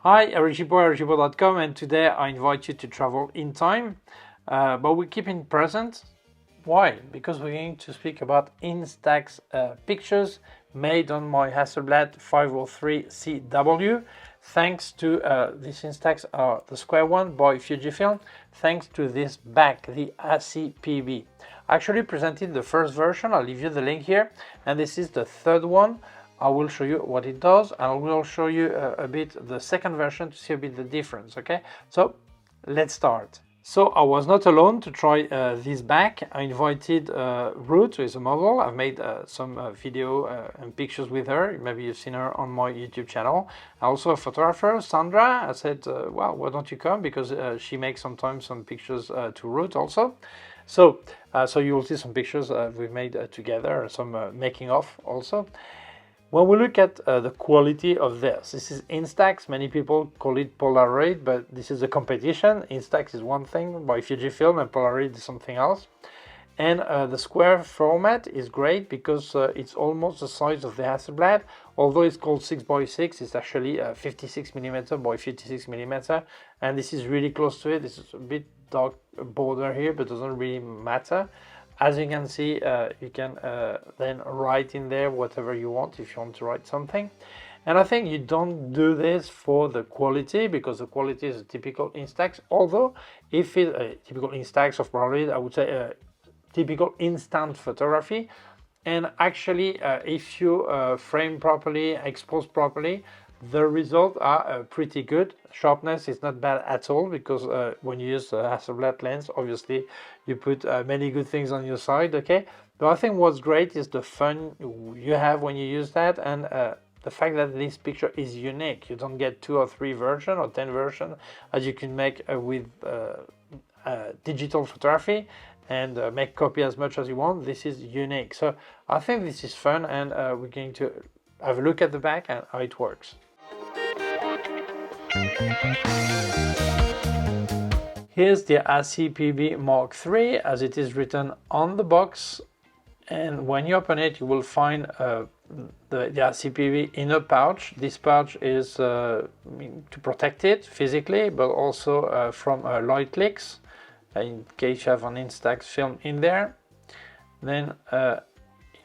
Hi, Gibaud, Gibaud.com, and today I invite you to travel in time, but we keep in present. Why? Because we're going to speak about Instax pictures made on my Hasselblad 503 CW. Thanks to this Instax, the square one by Fujifilm, thanks to this back, the HassyPB. I actually presented the first version, I'll leave you the link here, and this is the third one. I will show you what it does, and I will show you a bit the second version to see a bit the difference, okay? So let's start. So I was not alone to try this back. I invited Ruth, who is a model. I've made some video and pictures with her. Maybe you've seen her on my YouTube channel. Also a photographer, Sandra. I said, well, why don't you come? Because she makes sometimes some pictures to Ruth also. So you will see some pictures we've made together, some making of also. When we look at the quality of this is Instax. Many people call it Polaroid, but this is a competition. Instax is one thing by Fujifilm and Polaroid is something else. And the square format is great because it's almost the size of the Hasselblad. Although it's called 6x6, it's actually 56mm by 56mm. And this is really close to it. This is a bit dark border here, but it doesn't really matter. As you can see, you can then write in there whatever you want if you want to write something. And I think you don't do this for the quality, because the quality is a typical Instax. Although, if it's a typical Instax of Polaroid, I would say a typical instant photography. And actually, if you frame properly, expose properly, the results are pretty good. Sharpness is not bad at all, because when you use a Hasselblad lens, obviously you put many good things on your side, okay? But I think what's great is the fun you have when you use that, and the fact that this picture is unique. You don't get 2 or 3 versions or 10 versions as you can make with digital photography, and make copy as much as you want. This is unique. So I think this is fun, and we're going to have a look at the back and how it works. Here's the HassyPB Mkiii as it is written on the box, and when you open it you will find the HassyPB in a pouch. This pouch is to protect it physically, but also from light leaks in case you have an Instax film in there. Then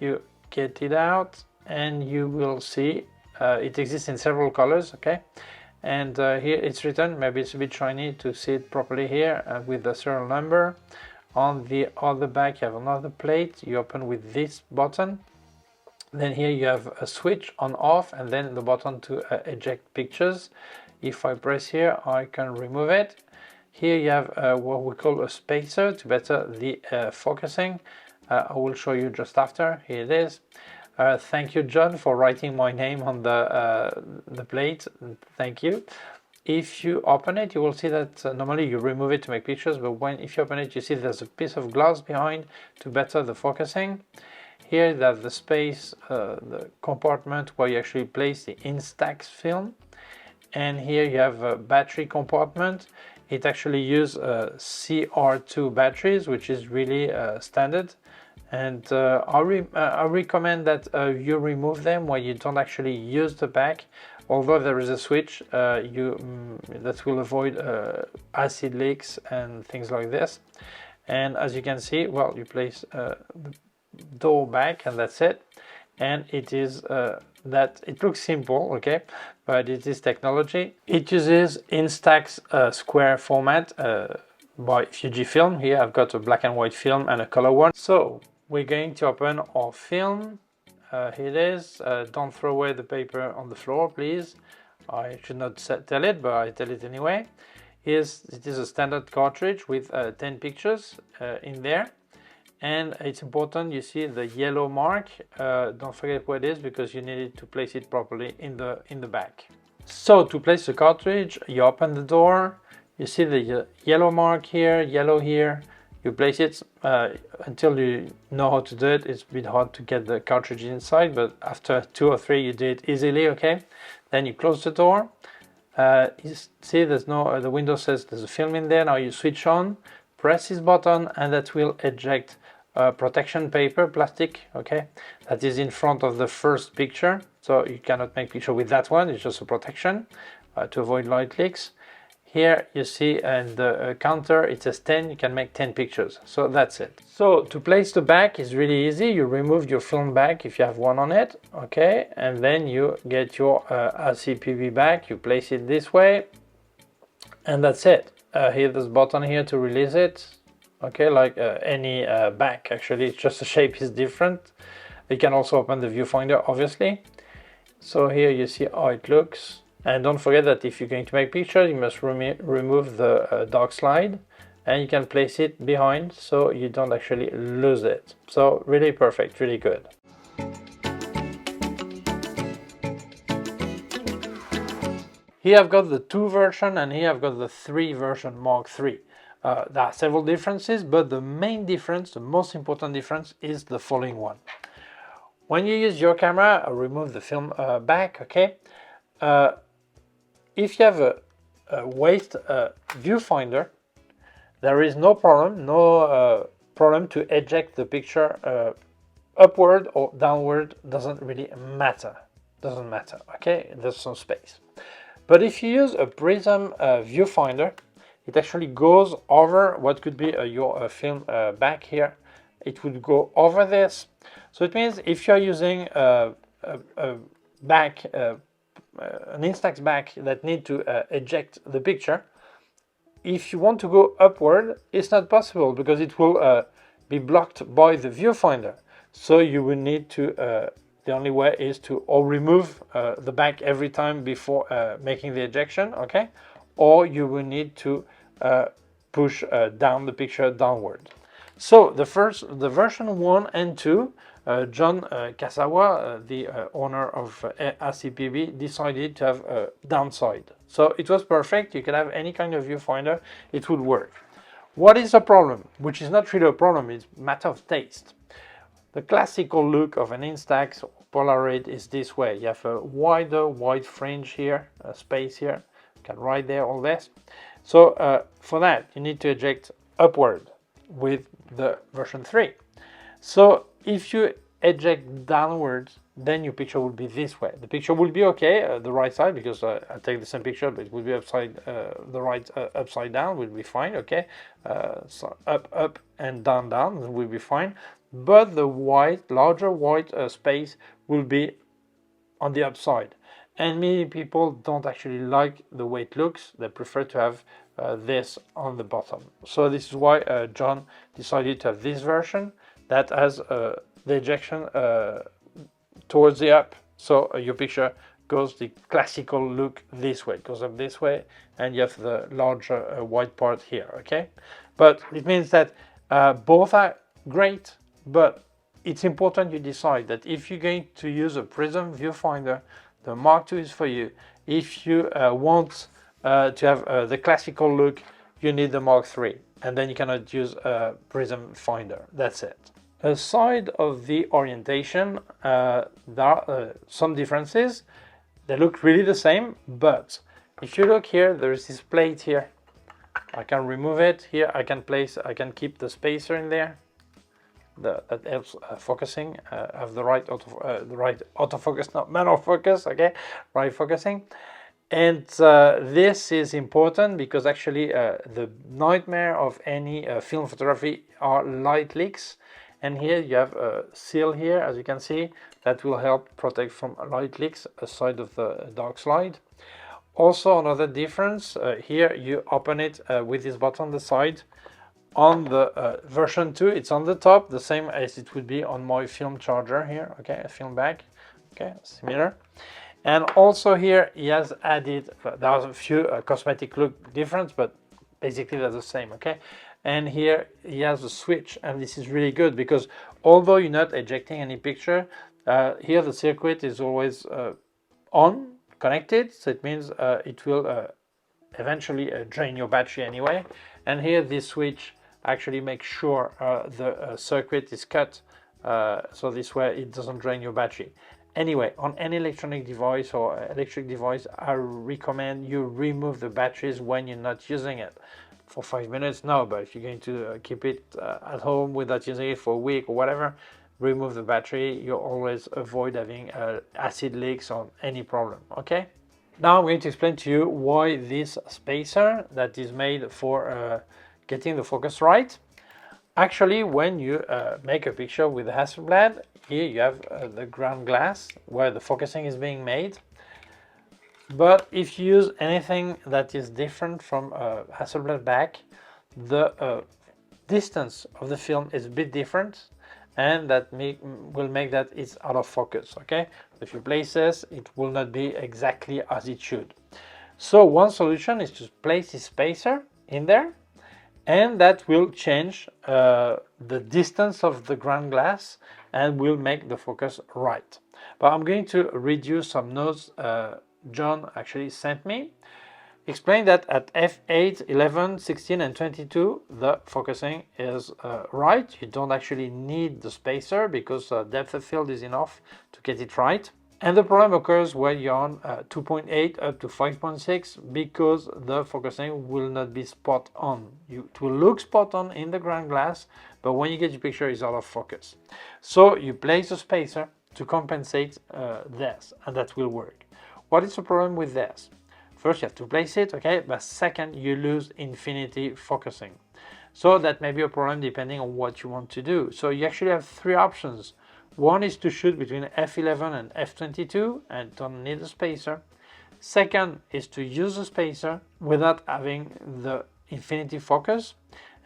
you get it out and you will see it exists in several colors, okay? And here it's written, maybe it's a bit shiny to see it properly here, with the serial number. On the other back you have another plate. You open with this button. Then here you have a switch on off, and then the button to eject pictures. If I press here I can remove it. Here you have what we call a spacer to better the focusing. I will show you just after. Here it is. Thank you, John, for writing my name on the plate. Thank you. If you open it, you will see that normally you remove it to make pictures, but if you open it, you see there's a piece of glass behind to better the focusing. Here there's the space, the compartment where you actually place the Instax film. And here you have a battery compartment. It actually uses CR2 batteries, which is really standard. And I recommend that you remove them when you don't actually use the back. Although there is a switch, that will avoid acid leaks and things like this. And as you can see, well, you place the door back, and that's it. And it is that it looks simple, okay, but it is technology. It uses Instax square format by Fujifilm. Here I've got a black and white film and a color one. So we're going to open our film. Here it is. Don't throw away the paper on the floor, please. I should not tell it, but I tell it anyway. It is a standard cartridge with 10 pictures in there. And it's important, you see the yellow mark. Don't forget what it is, because you need to place it properly in the back. So to place the cartridge, you open the door. You see the yellow mark here, yellow here. You place it until you know how to do it. It's a bit hard to get the cartridge inside, but after 2 or 3 you do it easily, okay? Then you close the door. You see there's no, the window says there's a film in there. Now you switch on, press this button, and that will eject protection paper, plastic, okay? That is in front of the first picture. So you cannot make picture with that one, it's just a protection. to avoid light leaks. Here you see in the counter it says 10, you can make 10 pictures. So that's it. So to place the back is really easy. You remove your film back if you have one on it, okay? And then you get your HassyPB back, you place it this way, and that's it. Here there's a button here to release it, okay, like any back actually, it's just the shape is different. You can also open the viewfinder obviously. So here you see how it looks. And don't forget that if you're going to make pictures, you must remove the dark slide, and you can place it behind so you don't actually lose it. So really perfect, really good. Here I've got the 2 version, and here I've got the 3 version Mark III. There are several differences, but the main difference, the most important difference, is the following one. When you use your camera, remove the film back, okay? If you have a waist viewfinder, there is no problem, problem to eject the picture upward or downward, doesn't really matter. Doesn't matter, okay? There's some space. But if you use a prism viewfinder, it actually goes over what could be your film back here. It would go over this. So it means if you're using a back, an Instax back that need to eject the picture, if you want to go upward, it's not possible because it will be blocked by the viewfinder. So you will need to, the only way is to or remove the back every time before making the ejection, okay? Or you will need to push down the picture downward. So the version 1 and 2, John Kasawa, the owner of HassyPB, decided to have a downside. So it was perfect. You can have any kind of viewfinder, it would work. What is the problem? Which is not really a problem, it's a matter of taste. The classical look of an Instax or Polaroid is this way. You have a wider white fringe here, a space here, you can write there all this. So for that, you need to eject upward with the version 3. So if you eject downwards, then your picture will be this way. The picture will be okay, the right side, because I take the same picture, but it will be upside, the right upside down will be fine, okay? So up and down will be fine. But the white, larger white space will be on the upside. And many people don't actually like the way it looks. They prefer to have this on the bottom. So this is why John decided to have this version that has the ejection towards the up. So your picture goes the classical look this way, it goes up this way, and you have the larger white part here, okay? But it means that both are great, but it's important you decide that if you're going to use a prism viewfinder, the Mark II is for you. If you want to have the classical look, you need the Mark III, and then you cannot use a prism finder. That's it. Aside of the orientation, there are some differences. They look really the same, but if you look here, there is this plate here. I can remove it. Here I can keep the spacer in there. That helps focusing. Have the right autofocus, not manual focus. Okay, right focusing. And this is important because actually the nightmare of any film photography are light leaks. And here you have a seal here, as you can see, that will help protect from light leaks aside of the dark slide. Also another difference, here you open it with this button on the side. On the version 2, it's on the top, the same as it would be on my film charger here, okay, a film bag, okay, similar. And also here he has added, there are a few cosmetic look difference, but basically they're the same, okay. And here he has a switch, and this is really good because although you're not ejecting any picture, here the circuit is always on, connected, so it means it will eventually drain your battery anyway. And here this switch actually makes sure the circuit is cut, so this way it doesn't drain your battery. Anyway, on any electronic device or electric device, I recommend you remove the batteries when you're not using it. For 5 minutes, no, but if you're going to keep it at home without using it for a week or whatever, remove the battery. You always avoid having acid leaks or any problem, okay? Now I'm going to explain to you why this spacer that is made for getting the focus right. Actually, when you make a picture with Hasselblad, here you have the ground glass where the focusing is being made. But if you use anything that is different from Hasselblad back, the distance of the film is a bit different, and that will make that it's out of focus. Okay, if you place this, it will not be exactly as it should. So one solution is to place a spacer in there, and that will change the distance of the ground glass and will make the focus right. But I'm going to read you some notes John actually sent me. Explain that at f8, 11, 16 and 22 the focusing is right. You don't actually need the spacer because depth of field is enough to get it right. And the problem occurs when you're on 2.8 up to 5.6 because the focusing will not be spot on. It will look spot on in the ground glass, but when you get your picture, it's out of focus. So you place a spacer to compensate this, and that will work. What is the problem with this? First, you have to place it, okay, but second, you lose infinity focusing. So that may be a problem depending on what you want to do. So you actually have three options. One is to shoot between f11 and f22 and don't need a spacer. Second is to use a spacer without having the infinity focus.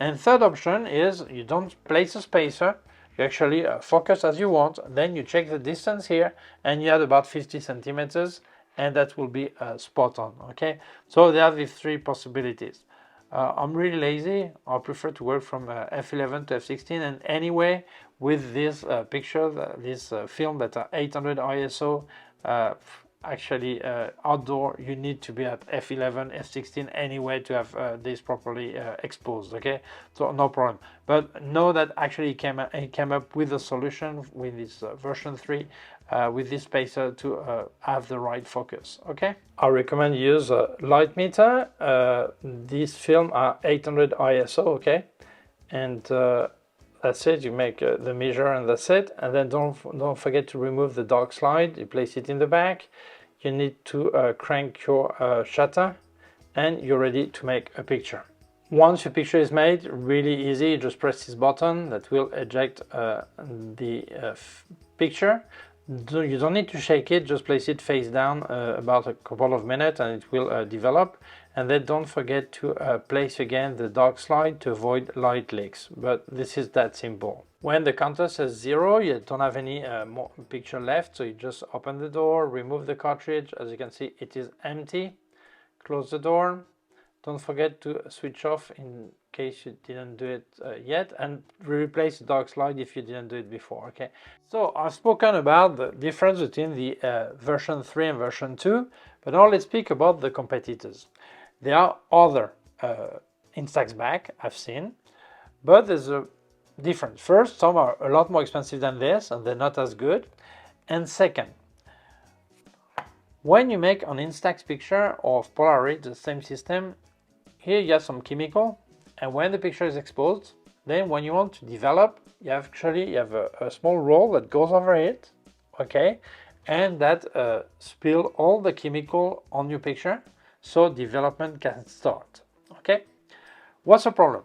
And third option is you don't place a spacer, you actually focus as you want, then you check the distance here and you add about 50 centimeters and that will be spot on. Okay, so there are the three possibilities. I'm really lazy. I prefer to work from f11 to f16, and anyway with this picture, this film that are 800 ISO, actually outdoor you need to be at f11, f16 anyway to have this properly exposed. Okay, so no problem. But know that actually he came up with a solution with this version 3 with this spacer to have the right focus. Okay, I recommend you use a light meter. These film are 800 ISO. Okay, and that's it. You make the measure and that's it. And then don't forget to remove the dark slide. You place it in the back. You need to crank your shutter, and you're ready to make a picture. Once your picture is made, really easy. You just press this button that will eject the picture. You don't need to shake it, just place it face down about a couple of minutes and it will develop. And then don't forget to place again the dark slide to avoid light leaks. But this is that simple. When the counter says 0, you don't have any more picture left, so you just open the door, remove the cartridge. As you can see, it is empty. Close the door. Don't forget to switch off in case you didn't do it yet, and replace the dark slide if you didn't do it before. Okay, so I've spoken about the difference between the version 3 and version 2, but now let's speak about the competitors. There are other Instax back I've seen, but there's a difference. First, some are a lot more expensive than this and they're not as good. And second, when you make an Instax picture of Polaroid, the same system, here you have some chemical, and when the picture is exposed, then when you want to develop, you have a small roll that goes over it, okay, and that spill all the chemical on your picture, so development can start. Okay, what's the problem?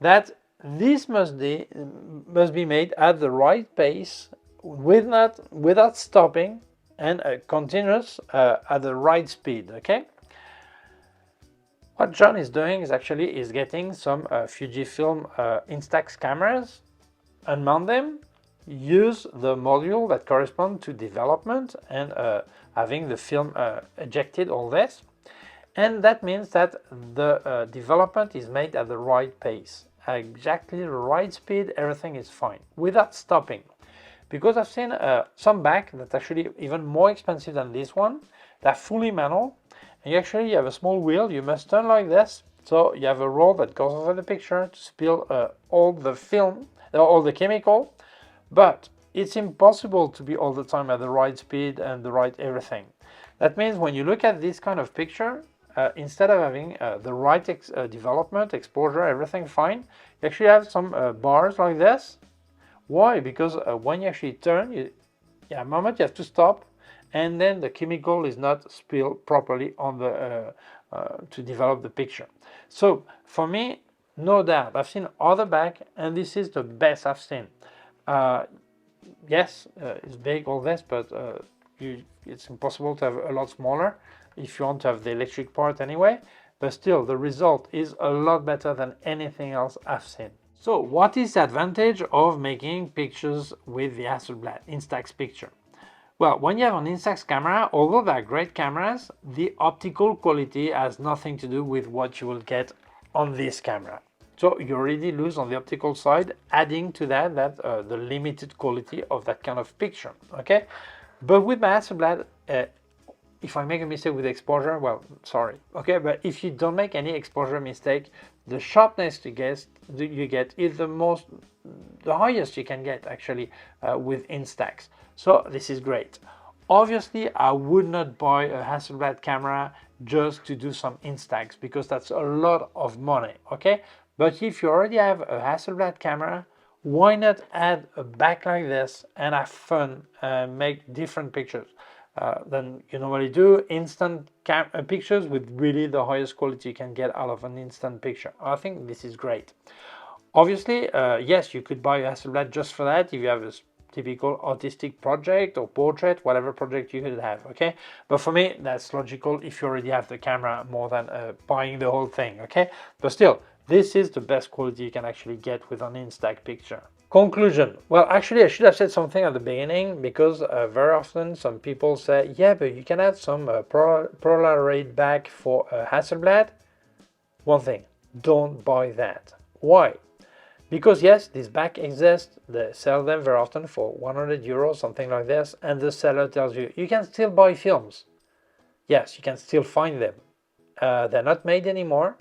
That this must be made at the right pace, without stopping, and continuous at the right speed. Okay. What John is doing is getting some Fujifilm Instax cameras, unmount them, use the module that correspond to development, and having the film ejected, all this. And that means that the development is made at the right pace, exactly the right speed, everything is fine, without stopping. Because I've seen some back that's actually even more expensive than this one, they're fully manual. And you have a small wheel, you must turn like this, so you have a roll that goes over the picture to spill all the film, all the chemical, but it's impossible to be all the time at the right speed and the right everything. That means when you look at this kind of picture, instead of having the right development, exposure, everything fine, you actually have some bars like this. Why? Because when you actually turn, a moment you have to stop, and then the chemical is not spilled properly on the to develop the picture. So for me, no doubt, I've seen other bags, and this is the best I've seen. Yes, it's big, all this, but it's impossible to have a lot smaller if you want to have the electric part anyway. But still, the result is a lot better than anything else I've seen. So what is the advantage of making pictures with the Hasselblad Instax picture? Well, when you have an Instax camera, although they are great cameras, the optical quality has nothing to do with what you will get on this camera. So you already lose on the optical side, adding to that the limited quality of that kind of picture, okay? But with my Hasselblad, if I make a mistake with exposure, well, sorry, okay? But if you don't make any exposure mistake, the sharpness you get is the highest you can get actually with Instax. So this is great. Obviously, I would not buy a Hasselblad camera just to do some Instax because that's a lot of money, okay? But if you already have a Hasselblad camera, why not add a back like this and have fun and make different pictures than you normally do? Instant pictures with really the highest quality you can get out of an instant picture. I think this is great. Obviously, yes, you could buy a Hasselblad just for that if you have a typical artistic project or portrait, whatever project you could have, okay? But for me, that's logical if you already have the camera more than buying the whole thing, okay? But still, this is the best quality you can actually get with an Instax picture. Conclusion. Well, actually, I should have said something at the beginning because very often some people say, yeah, but you can add some Polaroid back for Hasselblad. One thing, don't buy that. Why? Because yes, this back exists, they sell them very often for 100 euros, something like this, and the seller tells you, you can still buy films. Yes, you can still find them. They're not made anymore,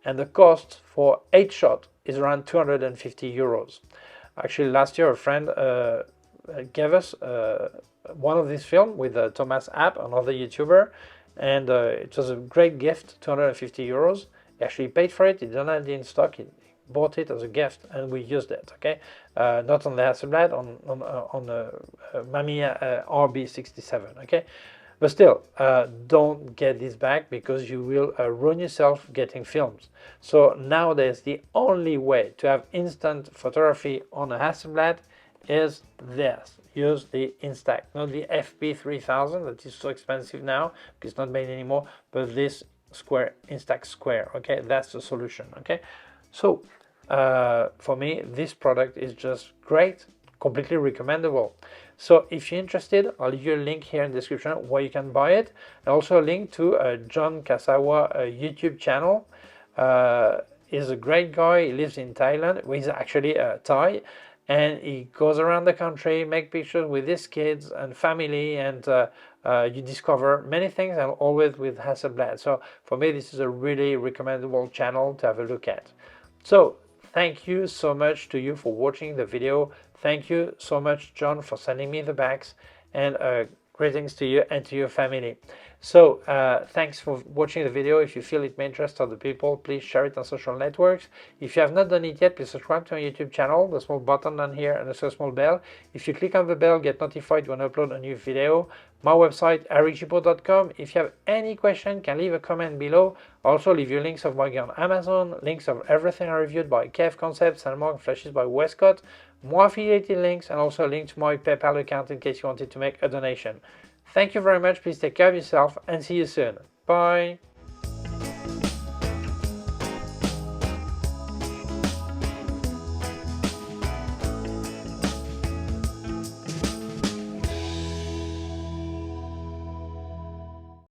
and the cost for 8 shot is around 250 euros. Actually, last year a friend gave us one of these films with Thomas App, another YouTuber, and it was a great gift, 250 euros. He actually paid for it, he didn't have it in stock, he bought it as a gift and we used it, okay? Not on the Hasselblad, on Mamiya RB67, okay? But still, don't get this back because you will ruin yourself getting films. So nowadays, the only way to have instant photography on a Hasselblad is this. Use the Instax, not the FP3000 that is so expensive now because it's not made anymore, but this Instax Square, okay? That's the solution, okay? So for me, this product is just great, completely recommendable. So if you're interested, I'll leave you a link here in the description where you can buy it, and also a link to John Kasawa YouTube channel. He's a great guy. He lives in Thailand. He's actually Thai, and he goes around the country, make pictures with his kids and family, and you discover many things, and always with Hasselblad. So for me, this is a really recommendable channel to have a look at. So thank you so much to you for watching the video. Thank you so much, John, for sending me the bags, and greetings to you and to your family. So thanks for watching the video. If you feel it may interest other people, please share it on social networks. If you have not done it yet, please subscribe to my YouTube channel, the small button down here and also a small bell. If you click on the bell, get notified when I upload a new video. My website, Gibaud.com. If you have any question, can leave a comment below. Also leave you links of my gear on Amazon, links of everything I reviewed by K&F Concept, and Flashes by Westcott, more affiliated links, and also a link to my PayPal account in case you wanted to make a donation. Thank you very much. Please take care of yourself and see you soon. Bye.